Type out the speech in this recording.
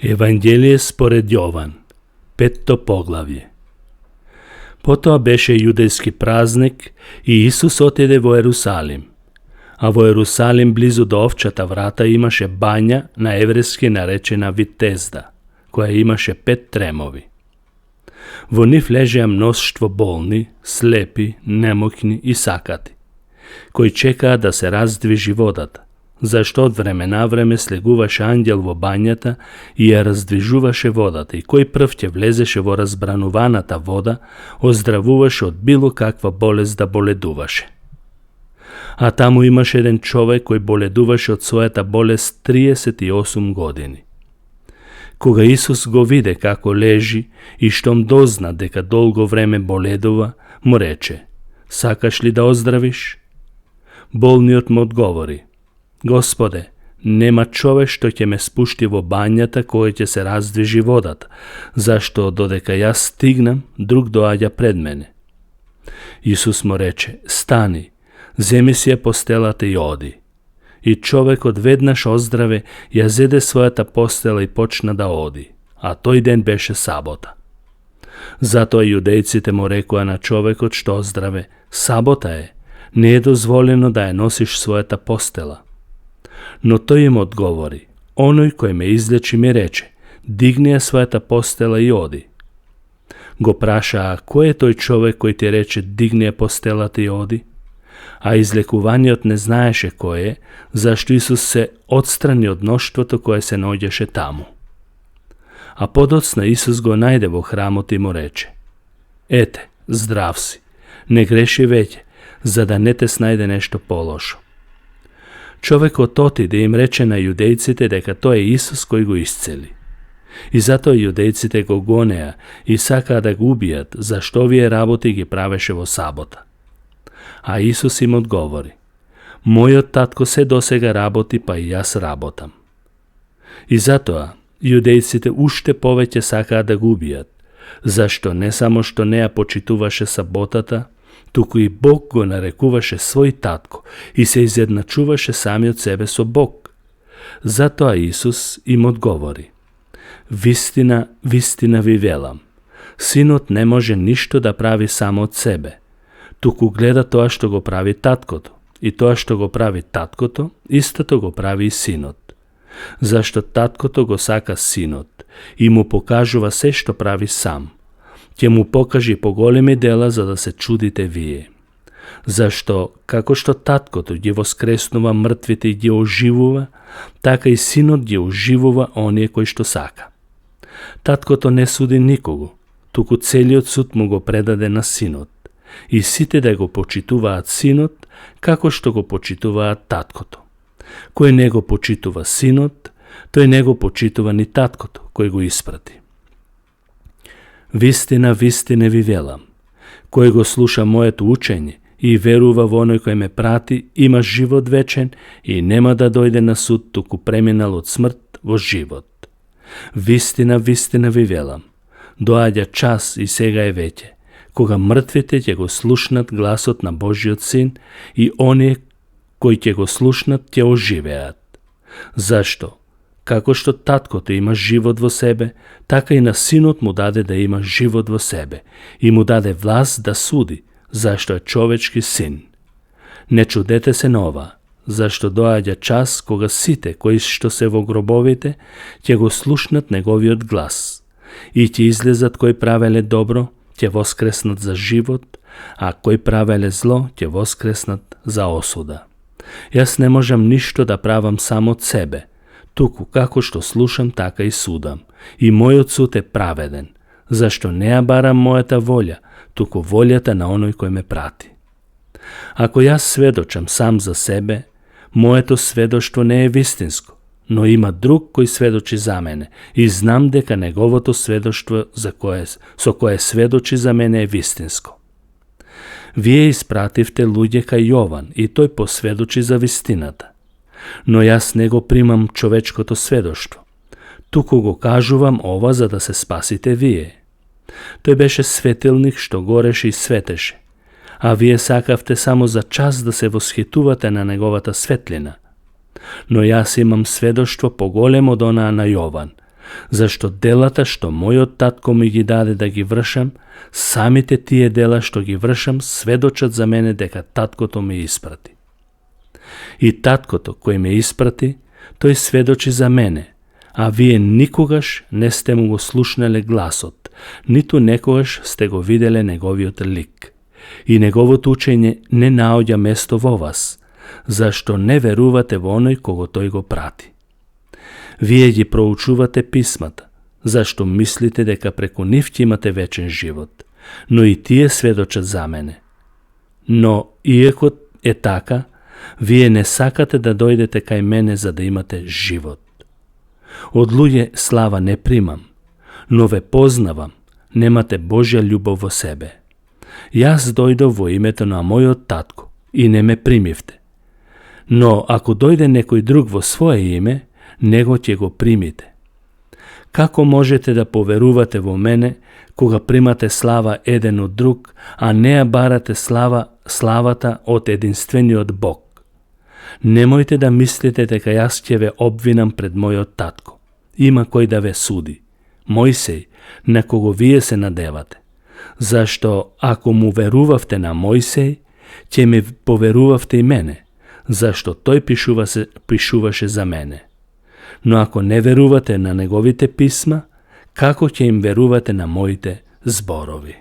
Евангелие според Јован, 5 поглавје. Потоа беше јудејски празник и Исус отиде во Ерусалим. А во Ерусалим близу до овчата врата имаше бања на еврејски наречена Витезда, која имаше 5 тремови. Во нив лежеа мноштво болни, слепи, немоќни и сакати, кои чекаа да се раздвижи водата, зашто од време на време слегуваше ангел во бањата и ја раздвижуваше водата, и кој прв ќе влезеше во разбрануваната вода, оздравуваше од било каква болест да боледуваше. А таму имаше еден човек кој боледуваше од својата болест 38 години. Кога Исус го виде како лежи и штом дозна дека долго време боледува, му рече: "Сакаш ли да оздравиш?" Болниот му одговори: "Господе, нема човек што ќе ме спушти во бањата која ќе се раздвижи водата, зашто додека јас стигнам, друг доаѓа пред мене." Исус му рече: "Стани, земи си ја постелата и оди." И човекот веднаш оздраве, ја зеде својата постела и почна да оди, а тој ден беше сабота. Затоа јудејците му рекоа на човекот што оздраве: "Сабота е, не е дозволено да ја носиш својата постела." Но тој им одговори: "Оној кој ме излечи ми рече: Дигни ја својата постела и оди." Го прашаа: "Кој е тој човек кој ти рече: Дигни ја постелата и оди?" А излекуваниот не знаеше кој е, зашто Исус се отстрани од мноштвото кое се наоѓаше таму. А подоцна Исус го најде во храмот и му рече: "Ете, здрав си, не греши веќе, за да не те снајде нешто полошо." Човекот отиде и им рече на јудејците дека тој е Исус кој го исцели. И затоа јудејците го гонеа и сакаа да го убијат, зашто овие работи ги правеше во сабота. А Исус им одговори: "Мојот татко се досега работи, па и јас работам." И затоа јудејците уште повеќе сакаа да го убијат, зашто не само што не ја почитуваше саботата, туку и Бог го нарекуваше свој татко и се изедначуваше самиот себе со Бог. Затоа Исус им одговори: "Вистина, вистина ви велам, синот не може ништо да прави само од себе, туку гледа тоа што го прави таткото, и тоа што го прави таткото, истото го прави и синот. Зашто таткото го сака синот и му покажува се што прави сам. Ќе му покажи поголеми дела за да се чудите вие. Зашто, како што таткото ги воскреснува мртвите и ги оживува, така и синот ги оживува оние кои што сака. Таткото не суди никого, туку целиот суд му го предаде на синот, и сите да го почитуваат синот, како што го почитуваат таткото. Кој не го почитува синот, тој не го почитува ни таткото, кој го испрати. Вистина, вистина ви велам, кој го слуша моето учење и верува во оној кој ме прати, има живот вечен и нема да дојде на суд, туку преминал од смрт во живот. Вистина, вистина ви велам, доаѓа час и сега е веќе, кога мртвите ќе го слушнат гласот на Божиот син и оние кои ќе го слушнат ќе оживеат. Зашто? Како што таткото има живот во себе, така и на синот му даде да има живот во себе и му даде власт да суди, зашто е човечки син. Не чудете се на ова, зашто доаѓа час кога сите кои што се во гробовите ќе го слушнат неговиот глас и ќе излезат кои правеле добро, ќе воскреснат за живот, а кои правеле зло ќе воскреснат за осуда. Јас не можам ништо да правам само од себе, туку како што слушам, така и судам, и мојот суд е праведен, зашто не ја барам мојата волја, туку волјата на оној кој ме прати. Ако јас сведочам сам за себе, моето сведоштво не е вистинско, но има друг кој сведочи за мене и знам дека неговото сведоштво со кое сведочи за мене е вистинско. Вие испративте луѓе кај Јован и тој посведочи за вистината. Но јас не го примам човечкото сведоштво, туку го кажувам ова за да се спасите вие. Тој беше светилник што гореше и светеше, а вие сакавте само за час да се восхитувате на неговата светлина. Но јас имам сведоштво поголемо од онаа на Јован, Зашто делата што мојот татко ми ги даде да ги вршам, самите тие дела што ги вршам сведочат за мене дека таткото ме испрати. И таткото кој ме испрати, тој сведочи за мене, а вие никогаш не сте му го слушнале гласот, ниту некогаш сте го виделе неговиот лик. И неговото учење не наоѓа место во вас, зашто не верувате во оној кого тој го прати. Вие ги проучувате писмата, зашто мислите дека преку нив ќе имате вечен живот, но и тие сведочат за мене. Но, иако е така, вие не сакате да дојдете кај мене за да имате живот. Од луѓе слава не примам, но ве познавам, немате Божја љубов во себе. Јас дојдов во името на мојот татко и не ме примивте. Но ако дојде некој друг во свое име, него ќе го примите. Како можете да поверувате во мене, кога примате слава еден од друг, а не ја барате славата од единствениот Бог? Немојте да мислите дека јас ќе ве обвинам пред мојот татко. Има кој да ве суди. Мојсей, на кого вие се надевате. Зашто ако му верувавте на Мојсей, ќе ми поверувавте и мене, зашто тој пишуваше за мене. Но ако не верувате на неговите писма, како ќе им верувате на моите зборови?